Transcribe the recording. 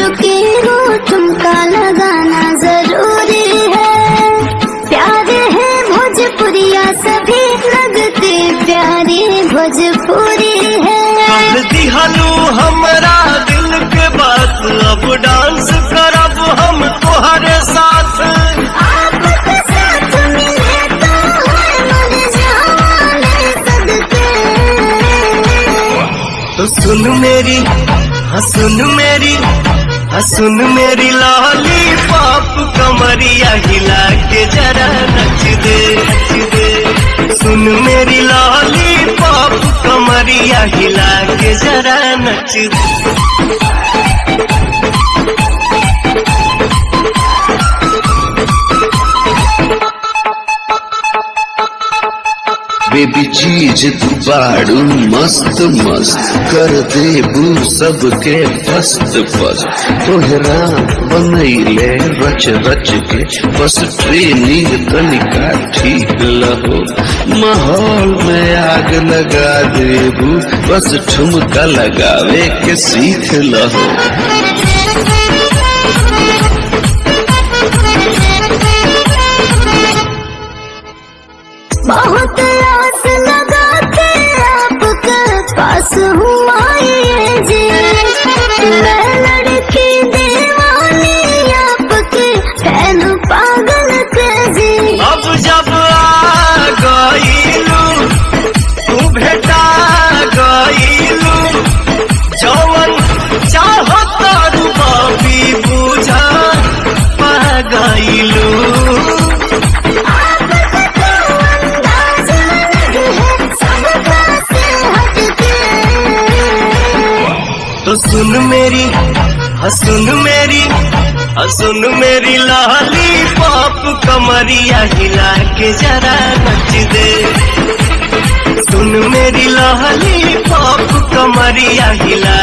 चुकी हूँ, ठुमका लगाना जरूरी है। प्यारे है भोजपुरिया सभी लगते प्यारी भोजपुरी है। दिहालू हमरा दिल के बात, अब डांस करब हम तुम्हारे साथ। आपके साथ मिले तो है मन जाने सदके। तो सुन मेरी, हाँ सुन मेरी, हाँ सुन मेरी लाली पाप, कमरिया हिला के जरा नच दे, नच दे। सुन मेरी लाली पाप, कमरिया हिला के जरा नच दे। बेबी चीज तू बाड़ू मस्त मस्त, कर देबू सबके फस्त फस्त। तोहरा बनैले रच रच के, बस ट्रेनिंग तनिका ठीक लहो। माहौल में आग लगा देबू, बस ठुमका लगावे के सीख लहो। बहुत आस लगा के आपके पास हुआ ये जी, मैं लड़की दीवानी आपके फैन पागल क्रेजी। अब जब आ गईलू तू भेटा गईलू, जवन चाहो तारू बाबी बुझा पा गईलू। तो सुन मेरी, हाँ सुन मेरी, हाँ सुन मेरी लाली पाप, कमरिया हिला के जरा नच दे। सुन मेरी लाली पाप, कमरिया हिला